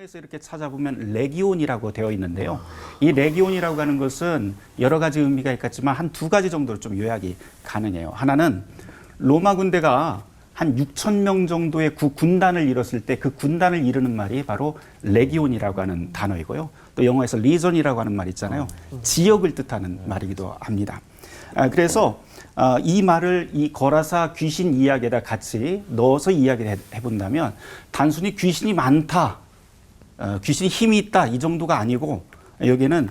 성경에서 이렇게 찾아보면 레기온이라고 되어 있는데요. 이 레기온이라고 하는 것은 여러 가지 의미가 있겠지만 한 두 가지 정도로 좀 요약이 가능해요. 하나는 로마 군대가 한 6천 명 정도의 군단을 이뤘을 때 그 군단을 이루는 말이 바로 레기온이라고 하는 단어이고요. 또 영어에서 리전이라고 하는 말 있잖아요. 지역을 뜻하는 말이기도 합니다. 그래서 이 말을 이 거라사 귀신 이야기에다 같이 넣어서 이야기를 해본다면 단순히 귀신이 많다, 귀신이 힘이 있다 이 정도가 아니고 여기는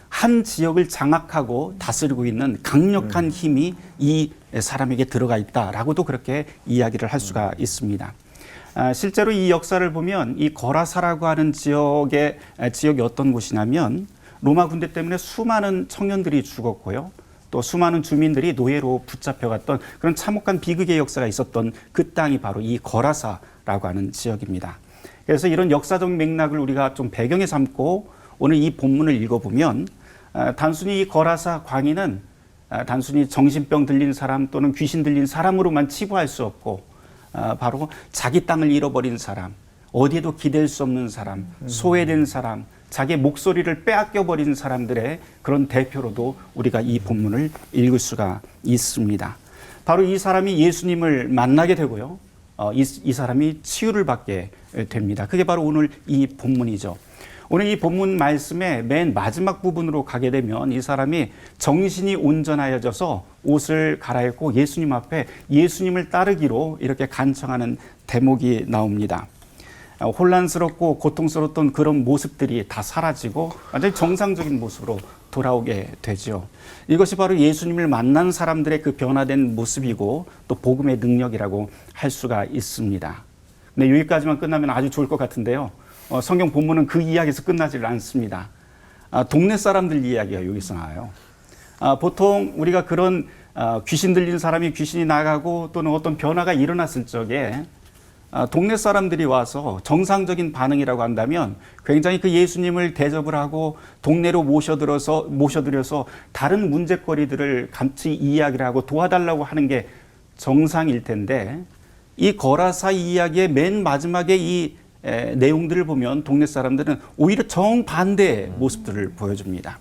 한 지역을 장악하고 다스리고 있는 강력한 힘이 이 사람에게 들어가 있다라고도 그렇게 이야기를 할 수가 있습니다. 실제로 이 역사를 보면 이 거라사라고 하는 지역이 어떤 곳이냐면 로마 군대 때문에 수많은 청년들이 죽었고요. 또 수많은 주민들이 노예로 붙잡혀갔던 그런 참혹한 비극의 역사가 있었던 그 땅이 바로 이 거라사라고 하는 지역입니다. 그래서 이런 역사적 맥락을 우리가 좀 배경에 삼고 오늘 이 본문을 읽어보면 단순히 이 거라사 광인은 단순히 정신병 들린 사람 또는 귀신 들린 사람으로만 치부할 수 없고 바로 자기 땅을 잃어버린 사람, 어디에도 기댈 수 없는 사람, 소외된 사람, 자기의 목소리를 빼앗겨버린 사람들의 그런 대표로도 우리가 이 본문을 읽을 수가 있습니다. 바로 이 사람이 예수님을 만나게 되고요. 이 사람이 치유를 받게 됩니다. 그게 바로 오늘 이 본문이죠. 오늘 이 본문 말씀의 맨 마지막 부분으로 가게 되면 이 사람이 정신이 온전하여져서 옷을 갈아입고 예수님 앞에 예수님을 따르기로 이렇게 간청하는 대목이 나옵니다. 혼란스럽고 고통스러웠던 그런 모습들이 다 사라지고 완전히 정상적인 모습으로 돌아오게 되죠. 이것이 바로 예수님을 만난 사람들의 그 변화된 모습이고 또 복음의 능력이라고 할 수가 있습니다. 근데 여기까지만 끝나면 아주 좋을 것 같은데요. 성경 본문은 그 이야기에서 끝나질 않습니다. 동네 사람들 이야기가 여기서 나와요. 보통 우리가 그런 귀신 들린 사람이 귀신이 나가고 또는 어떤 변화가 일어났을 적에 동네 사람들이 와서 정상적인 반응이라고 한다면 굉장히 그 예수님을 대접을 하고 동네로 모셔들여서 다른 문제거리들을 같이 이야기를 하고 도와달라고 하는 게 정상일 텐데 이 거라사 이야기의 맨 마지막에 이 내용들을 보면 동네 사람들은 오히려 정반대의 모습들을 보여줍니다.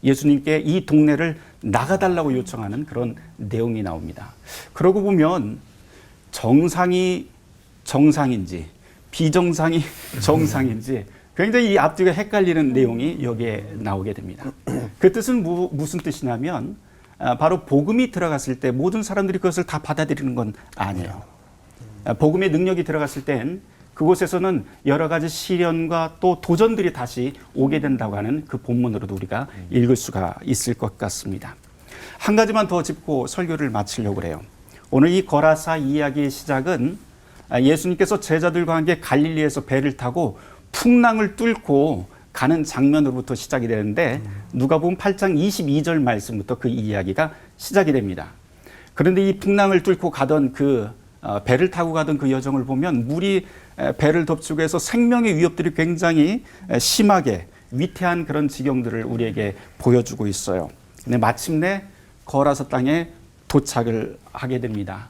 예수님께 이 동네를 나가달라고 요청하는 그런 내용이 나옵니다. 그러고 보면 정상이 정상인지 비정상이 정상인지 굉장히 이 앞뒤가 헷갈리는 내용이 여기에 나오게 됩니다. 그 뜻은 무슨 뜻이냐면 바로 복음이 들어갔을 때 모든 사람들이 그것을 다 받아들이는 건 아니에요. 복음의 능력이 들어갔을 땐 그곳에서는 여러 가지 시련과 또 도전들이 다시 오게 된다고 하는 그 본문으로도 우리가 읽을 수가 있을 것 같습니다. 한 가지만 더 짚고 설교를 마치려고 해요. 오늘 이 거라사 이야기의 시작은 예수님께서 제자들과 함께 갈릴리에서 배를 타고 풍랑을 뚫고 가는 장면으로부터 시작이 되는데 누가복음 8장 22절 말씀부터 그 이야기가 시작이 됩니다. 그런데 이 풍랑을 뚫고 가던 배를 타고 가던 그 여정을 보면 물이 배를 덮치고 해서 생명의 위협들이 굉장히 심하게 위태한 그런 지경들을 우리에게 보여주고 있어요. 근데 마침내 거라사 땅에 도착을 하게 됩니다.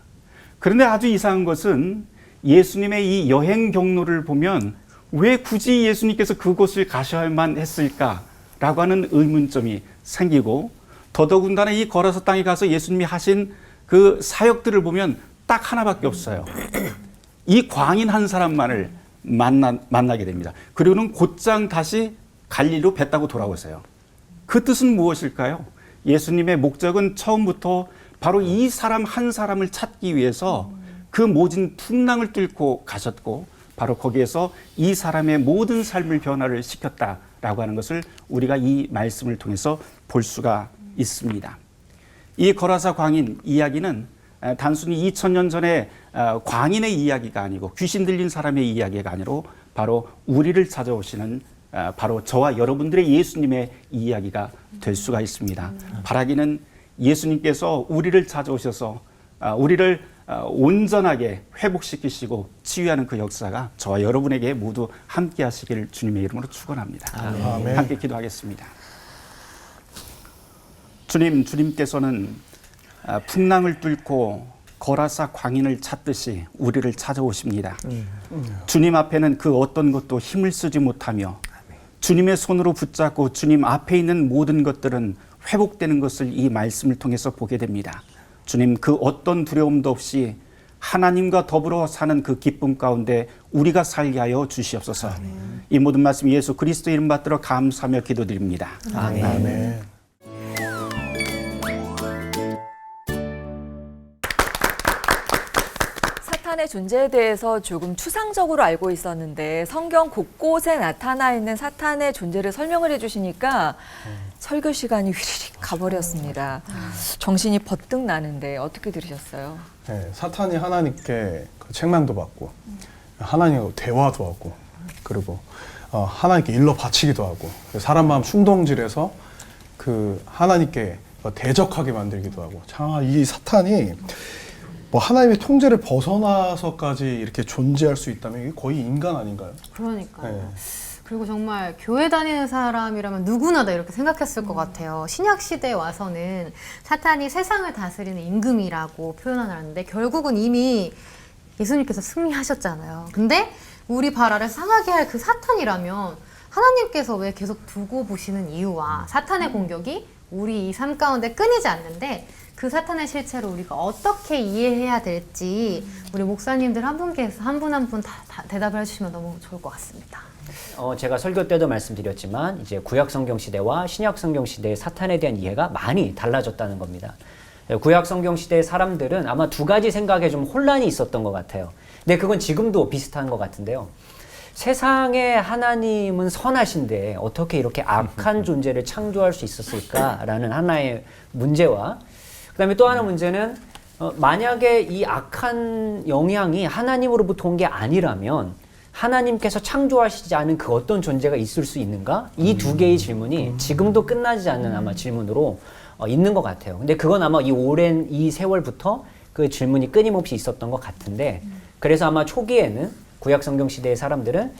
그런데 아주 이상한 것은 예수님의 이 여행 경로를 보면 왜 굳이 예수님께서 그곳을 가셔야만 했을까라고 하는 의문점이 생기고 더더군다나 이 거라사 땅에 가서 예수님이 하신 그 사역들을 보면 딱 하나밖에 없어요. 이 광인 한 사람만을 만나게 됩니다. 그리고는 곧장 다시 갈릴리로 배 타고 돌아오세요. 그 뜻은 무엇일까요? 예수님의 목적은 처음부터 바로 이 사람 한 사람을 찾기 위해서 그 모진 풍랑을 뚫고 가셨고 바로 거기에서 이 사람의 모든 삶을 변화를 시켰다라고 하는 것을 우리가 이 말씀을 통해서 볼 수가 있습니다. 이 거라사 광인 이야기는 단순히 2000년 전에 광인의 이야기가 아니고 귀신 들린 사람의 이야기가 아니라 바로 우리를 찾아오시는 바로 저와 여러분들의 예수님의 이야기가 될 수가 있습니다. 바라기는 예수님께서 우리를 찾아오셔서 우리를 온전하게 회복시키시고 치유하는 그 역사가 저와 여러분에게 모두 함께 하시기를 주님의 이름으로 축원합니다. 아멘. 함께 기도하겠습니다. 주님께서는 풍랑을 뚫고 거라사 광인을 찾듯이 우리를 찾아오십니다. 주님 앞에는 그 어떤 것도 힘을 쓰지 못하며 주님의 손으로 붙잡고 주님 앞에 있는 모든 것들은 회복되는 것을 이 말씀을 통해서 보게 됩니다. 주님, 그 어떤 두려움도 없이 하나님과 더불어 사는 그 기쁨 가운데 우리가 살게 하여 주시옵소서. 이 모든 말씀 예수 그리스도 이름 받들어 감사하며 기도드립니다. 아멘. 아멘. 사탄의 존재에 대해서 조금 추상적으로 알고 있었는데 성경 곳곳에 나타나 있는 사탄의 존재를 설명을 해주시니까 설교 시간이 휘리릭 가버렸습니다. 정신이 버뜩 나는데 어떻게 들으셨어요? 네, 사탄이 하나님께 그 책망도 받고 하나님과 대화도 하고 그리고 하나님께 일러 바치기도 하고 사람 마음 충동질해서 그 하나님께 대적하게 만들기도 하고 참 이 사탄이 뭐 하나님의 통제를 벗어나서까지 이렇게 존재할 수 있다면 이게 거의 인간 아닌가요? 그러니까요. 네. 그리고 정말 교회 다니는 사람이라면 누구나 다 이렇게 생각했을 것 같아요. 신약 시대에 와서는 사탄이 세상을 다스리는 임금이라고 표현하는데 결국은 이미 예수님께서 승리하셨잖아요. 근데 우리 발 아래 상하게 할 그 사탄이라면 하나님께서 왜 계속 두고 보시는 이유와 사탄의 공격이 우리 이 삶 가운데 끊이지 않는데 그 사탄의 실체를 우리가 어떻게 이해해야 될지 우리 목사님들 한 분께서 한 분 한 분 다 대답을 해주시면 너무 좋을 것 같습니다. 제가 설교 때도 말씀드렸지만 이제 구약 성경 시대와 신약 성경 시대의 사탄에 대한 이해가 많이 달라졌다는 겁니다. 구약 성경 시대의 사람들은 아마 두 가지 생각에 좀 혼란이 있었던 것 같아요. 근데 그건 지금도 비슷한 것 같은데요. 세상에 하나님은 선하신데 어떻게 이렇게 악한 존재를 창조할 수 있었을까라는 하나의 문제와 그다음에 또 하나 문제는 만약에 이 악한 영향이 하나님으로부터 온 게 아니라면 하나님께서 창조하시지 않은 그 어떤 존재가 있을 수 있는가? 이 두 개의 질문이 지금도 끝나지 않는 아마 질문으로 있는 것 같아요. 근데 그건 아마 이 오랜 이 세월부터 그 질문이 끊임없이 있었던 것 같은데 그래서 아마 초기에는 구약 성경 시대의 사람들은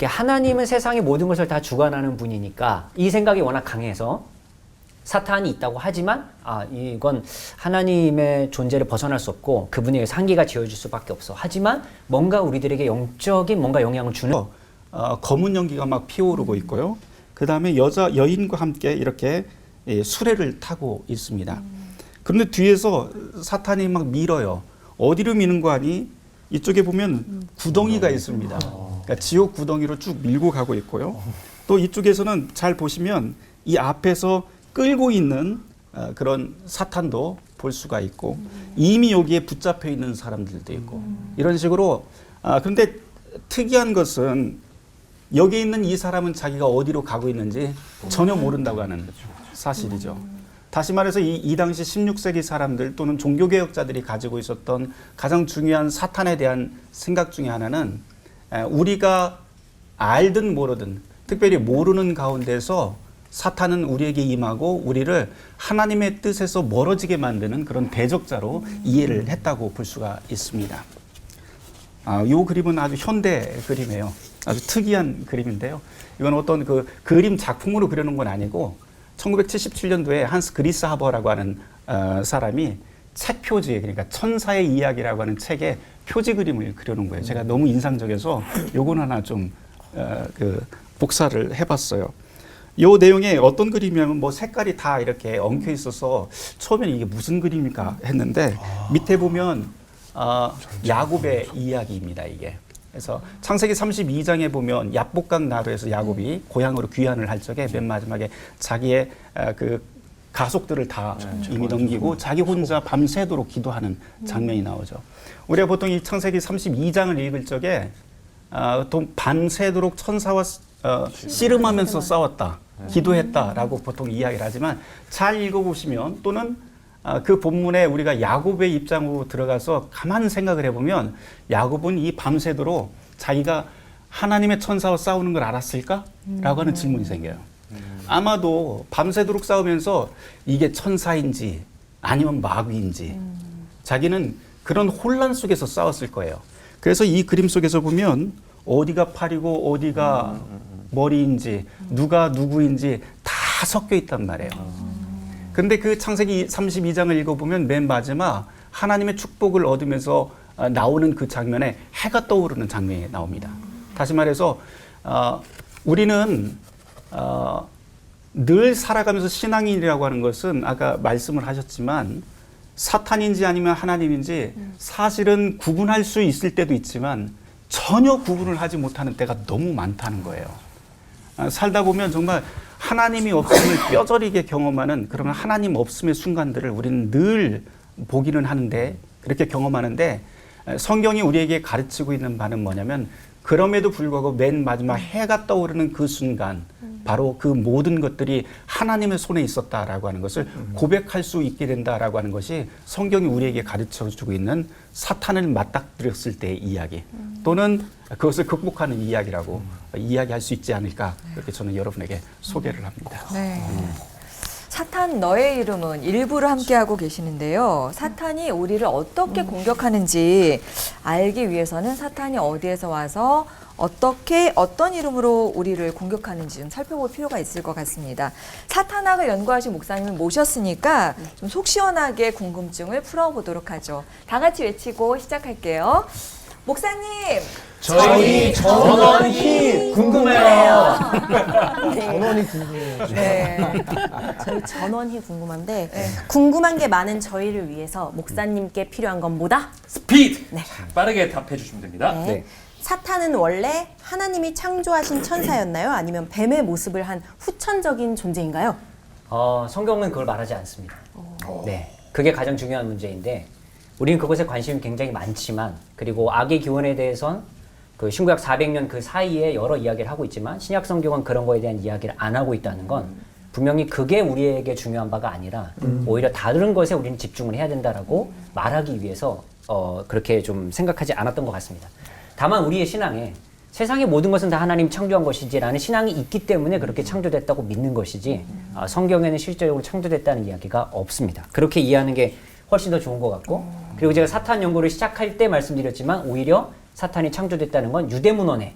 하나님은 세상의 모든 것을 다 주관하는 분이니까 이 생각이 워낙 강해서 사탄이 있다고 하지만 이건 하나님의 존재를 벗어날 수 없고 그분에게 상기가 지어질 수밖에 없어. 하지만 뭔가 우리들에게 영적인 뭔가 영향을 주는 검은 연기가 막 피어오르고 있고요. 그 다음에 여인과 함께 이렇게 수레를 타고 있습니다. 그런데 뒤에서 사탄이 막 밀어요. 어디로 미는 거 아니? 이쪽에 보면 구덩이가 있습니다. 그러니까 지옥 구덩이로 쭉 밀고 가고 있고요. 또 이쪽에서는 잘 보시면 이 앞에서 끌고 있는 그런 사탄도 볼 수가 있고 이미 여기에 붙잡혀 있는 사람들도 있고 이런 식으로 그런데 특이한 것은 여기 있는 이 사람은 자기가 어디로 가고 있는지 전혀 모른다고 하는 사실이죠. 다시 말해서 이 당시 16세기 사람들 또는 종교개혁자들이 가지고 있었던 가장 중요한 사탄에 대한 생각 중에 하나는 우리가 알든 모르든 특별히 모르는 가운데서 사탄은 우리에게 임하고 우리를 하나님의 뜻에서 멀어지게 만드는 그런 대적자로 이해를 했다고 볼 수가 있습니다. 이 그림은 아주 현대 그림이에요. 아주 특이한 그림인데요. 이건 어떤 그 그림 작품으로 그려놓은 건 아니고 1977년도에 한스 그리스하버라고 하는 사람이 책 표지에 그러니까 천사의 이야기라고 하는 책에 표지 그림을 그려놓은 거예요. 제가 너무 인상적이어서 요건 하나 좀 복사를 해봤어요. 요 내용에 어떤 그림이냐면 뭐 색깔이 다 이렇게 엉켜 있어서 처음에는 이게 무슨 그림일까 했는데 밑에 보면 야곱의 이야기입니다. 이게. 그래서 창세기 32장에 보면 야복강 나루에서 야곱이 고향으로 귀환을 할 적에 맨 마지막에 자기의 그 가족들을 다 이미 넘기고 자기 혼자 밤새도록 기도하는 장면이 나오죠. 우리가 보통 이 창세기 32장을 읽을 적에 또 밤새도록 천사와 씨름하면서 싸웠다, 기도했다라고 보통 이야기를 하지만 잘 읽어보시면 또는 그 본문에 우리가 야곱의 입장으로 들어가서 가만 생각을 해보면 야곱은 이 밤새도록 자기가 하나님의 천사와 싸우는 걸 알았을까? 라고 하는 질문이 생겨요. 아마도 밤새도록 싸우면서 이게 천사인지 아니면 마귀인지 자기는 그런 혼란 속에서 싸웠을 거예요. 그래서 이 그림 속에서 보면 어디가 팔이고 어디가 머리인지 누가 누구인지 다 섞여 있단 말이에요. 근데 그 창세기 32장을 읽어보면 맨 마지막 하나님의 축복을 얻으면서 나오는 그 장면에 해가 떠오르는 장면이 나옵니다. 다시 말해서 우리는 늘 살아가면서 신앙인이라고 하는 것은 아까 말씀을 하셨지만 사탄인지 아니면 하나님인지 사실은 구분할 수 있을 때도 있지만 전혀 구분을 하지 못하는 때가 너무 많다는 거예요. 살다 보면 정말 하나님이 없음을 뼈저리게 경험하는 그런 하나님 없음의 순간들을 우리는 늘 보기는 하는데 그렇게 경험하는데 성경이 우리에게 가르치고 있는 바는 뭐냐면 그럼에도 불구하고 맨 마지막 해가 떠오르는 그 순간 바로 그 모든 것들이 하나님의 손에 있었다라고 하는 것을 고백할 수 있게 된다라고 하는 것이 성경이 우리에게 가르쳐주고 있는 사탄을 맞닥뜨렸을 때의 이야기 또는 그것을 극복하는 이야기라고 이야기할 수 있지 않을까 그렇게 저는 여러분에게 소개를 합니다. 네. 사탄 너의 이름은 일부를 함께하고 계시는데요. 사탄이 우리를 어떻게 공격하는지 알기 위해서는 사탄이 어디에서 와서 어떻게 어떤 이름으로 우리를 공격하는지 좀 살펴볼 필요가 있을 것 같습니다. 사탄학을 연구하신 목사님을 모셨으니까 좀 속 시원하게 궁금증을 풀어보도록 하죠. 다 같이 외치고 시작할게요. 목사님! 저희 전원이 궁금해요. 전원이 궁금해요. 네. 저희 전원이 궁금한데 궁금한 게 많은 저희를 위해서 목사님께 필요한 건 뭐다? 스피드! 네. 빠르게 답해 주시면 됩니다. 네. 사탄은 원래 하나님이 창조하신 천사였나요? 아니면 뱀의 모습을 한 후천적인 존재인가요? 성경은 그걸 말하지 않습니다. 네, 그게 가장 중요한 문제인데 우리는 그것에 관심이 굉장히 많지만 그리고 악의 기원에 대해선 그 신구약 400년 그 사이에 여러 이야기를 하고 있지만 신약 성경은 그런 거에 대한 이야기를 안 하고 있다는 건 분명히 그게 우리에게 중요한 바가 아니라 오히려 다른 것에 우리는 집중을 해야 된다라고 말하기 위해서 그렇게 좀 생각하지 않았던 것 같습니다. 다만 우리의 신앙에 세상의 모든 것은 다 하나님 창조한 것이지라는 신앙이 있기 때문에 그렇게 창조됐다고 믿는 것이지 성경에는 실제적으로 창조됐다는 이야기가 없습니다. 그렇게 이해하는 게 훨씬 더 좋은 것 같고 그리고 제가 사탄 연구를 시작할 때 말씀드렸지만 오히려 사탄이 창조됐다는 건 유대 문헌에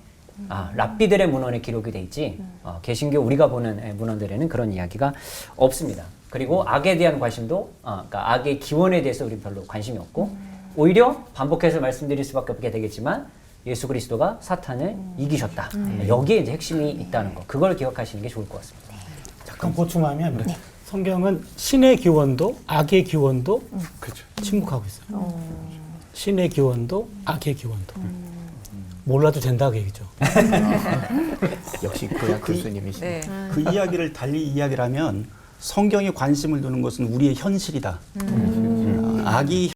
랍비들의 문헌에 기록이 돼 있지 개신교 우리가 보는 문헌들에는 그런 이야기가 없습니다. 그리고 악에 대한 관심도 그러니까 악의 기원에 대해서 우리 별로 관심이 없고 오히려 반복해서 말씀드릴 수밖에 없게 되겠지만 예수 그리스도가 사탄을 이기셨다. 여기에 이제 핵심이 있다는 거. 그걸 기억하시는 게 좋을 것 같습니다. 잠깐 보충하면 성경은 신의 기원도 악의 기원도 침묵하고 있어요. 신의 기원도 악의 기원도 몰라도 된다고 얘기죠. 역시 구약 교수님이시네. 네. 그 이야기를 달리 이야기를 하면 성경에 관심을 두는 것은 우리의 현실이다. 악이